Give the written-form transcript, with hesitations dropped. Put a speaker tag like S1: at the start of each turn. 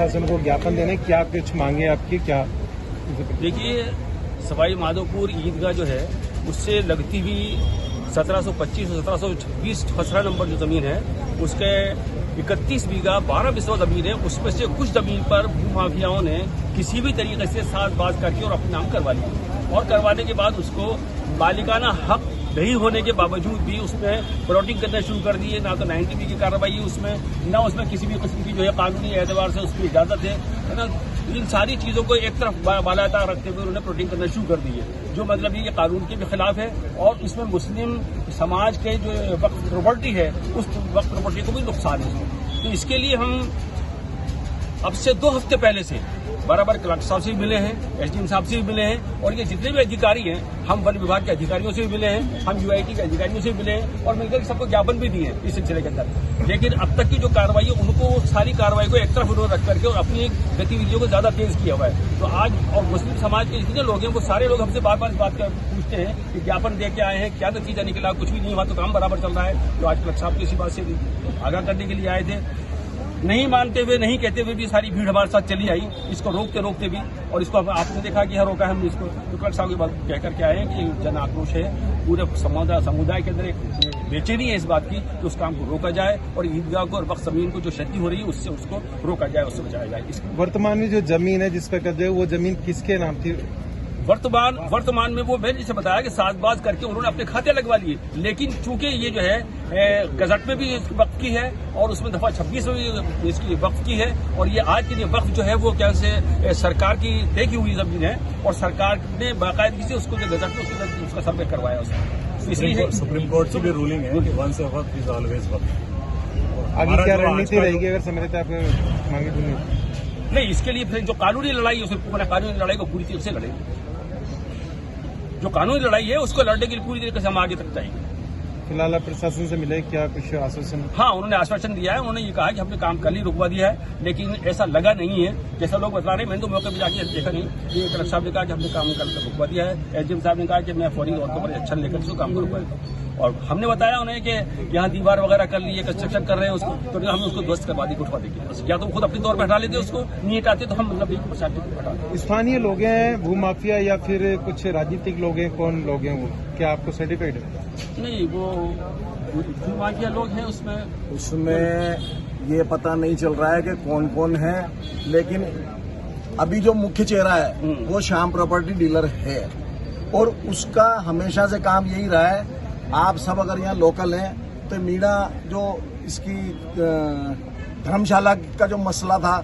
S1: प्रशासन को ज्ञापन देने, क्या कुछ मांगे आपकी क्या?
S2: देखिए, सवाई माधोपुर ईदगाह जो है उससे लगती हुई 1725 और 1726 खसरा नंबर जो जमीन है उसके 31 बीघा 12 बिस्वा जमीन है। उसमें से कुछ जमीन पर भूमाफियाओं ने किसी भी तरीके से साजबाज करके और अपने नाम करवा लिया, और करवाने के बाद उसको मालिकाना हक नहीं होने के बावजूद भी उसमें प्लॉटिंग करना शुरू कर दी है। ना तो 90B की कार्रवाई है उसमें, ना उसमें किसी भी किस्म की जो है कानूनी एतबार से उसकी इजाजत है ना। इन सारी चीजों को एक तरफ बालाता रखते हुए उन्होंने प्लॉटिंग करना शुरू कर दी है, जो मतलब ये कानून के भी खिलाफ है। और इसमें मुस्लिम समाज के जो वक्फ प्रॉपर्टी है उस वक्फ प्रॉपर्टी को भी नुकसान है। तो इसके लिए हम अब से 2 हफ्ते पहले से बराबर कलेक्टर साहब से भी मिले हैं, एसडीएम साहब से भी मिले हैं, और ये जितने भी अधिकारी हैं, हम वन विभाग के अधिकारियों से भी मिले हैं, हम यूआईटी के अधिकारियों से भी मिले हैं, और मिलकर सबको ज्ञापन भी दिए हैं इस सिलसिले के अंदर। लेकिन अब तक की जो कार्रवाई है उनको सारी कार्रवाई को एक तरफ उन्होंने रख करके और अपनी गतिविधियों को ज्यादा तेज किया हुआ है। तो आज और मुस्लिम समाज के जितने लोग हैं वो सारे लोग हमसे बार बार इस बात पूछते हैं कि ज्ञापन दे के आए हैं, क्या नतीजा निकला, कुछ भी नहीं हुआ, तो काम बराबर चल रहा है। तो आज कलेक्टर साहब को इसी बात से आगाह करने के लिए आए थे। नहीं मानते हुए, नहीं कहते हुए भी सारी भीड़ हमारे साथ चली आई, इसको रोकते रोकते भी, और इसको आपने देखा कि रोका है हमने इसको। तो कलेक्टर साहब की बात कह करके आए हैं कि जन आक्रोश है, पूरे समुदाय के अंदर एक बेचैनी है इस बात की कि उस काम को रोका जाए और ईदगाह को और वक्फ जमीन को जो क्षति हो रही है उससे उसको रोका जाए, उससे बचाया जाए।
S1: वर्तमान में जो जमीन है जिस पर कब्जा है वो जमीन किसके नाम थी?
S2: वर्तमान में वो मैंने जैसे बताया कि साजबाज करके उन्होंने अपने खाते लगवा लिए, लेकिन चूंकि ये जो है गजट में भी वक्फ की है और उसमें दफा 26 में भी इसकी वक्फ की है, और ये आज की वक्फ जो है वो कैसे सरकार की तय की हुई जमीन है और सरकार ने बाकायदगी से उसको जो गजट में उसका सर्वे करवाया उसको। इसलिए
S3: सुप्रीम कोर्ट की भी रूलिंग है कि वंस अ वक्त इज ऑलवेज वक्त।
S1: आगे क्या रणनीति रहेगी अगर समझते आप मांगे तो
S2: नहीं? इसके लिए फिर जो कानूनी लड़ाई है उसमें कानूनी लड़ाई को पूरी तरीके से लड़ेंगे। जो कानूनी लड़ाई है उसको लड़ने के लिए पूरी तरीके से हम आगे तक जाएंगे।
S1: फिलहाल आप प्रशासन से मिले, क्या कुछ आश्वासन?
S2: हाँ, उन्होंने आश्वासन दिया है। उन्होंने ये कहा कि हमने काम कल ही रुकवा दिया है, लेकिन ऐसा लगा नहीं है जैसा लोग बता रहे हैं। मैंने तो मौके पर जाके देखा नहीं। ये कलेक्टर साहब ने कहा कि हमने काम कल रुकवा दिया है, एसडीएम साहब ने कहा कि मैं फौरी तौर पर एक्शन लेकर इसको काम को रुकवा दूँ, और हमने बताया उन्हें कि यहाँ दीवार वगैरह कर ली है, कंस्ट्रक्शन कर रहे हैं उसको, तो हमने उसको ध्वस्त करवा दी, उठवा देंगे। बस या तो खुद अपने तौर पर हटा लेते उसको, नहीं हटाते तो हम मतलब हटा।
S1: स्थानीय लोग हैं, भूमाफिया या फिर कुछ राजनीतिक लोग हैं? कौन लोग हैं वो? क्या आपको सर्टिफाइड है?
S2: नहीं, वो भूमाफिया लोग हैं
S3: उसमें ये पता नहीं चल रहा है कि कौन कौन है, लेकिन अभी जो मुख्य चेहरा है वो श्याम प्रॉपर्टी डीलर है, और उसका हमेशा से काम यही रहा है। आप सब अगर यहाँ लोकल हैं तो मीणा जो इसकी धर्मशाला का जो मसला था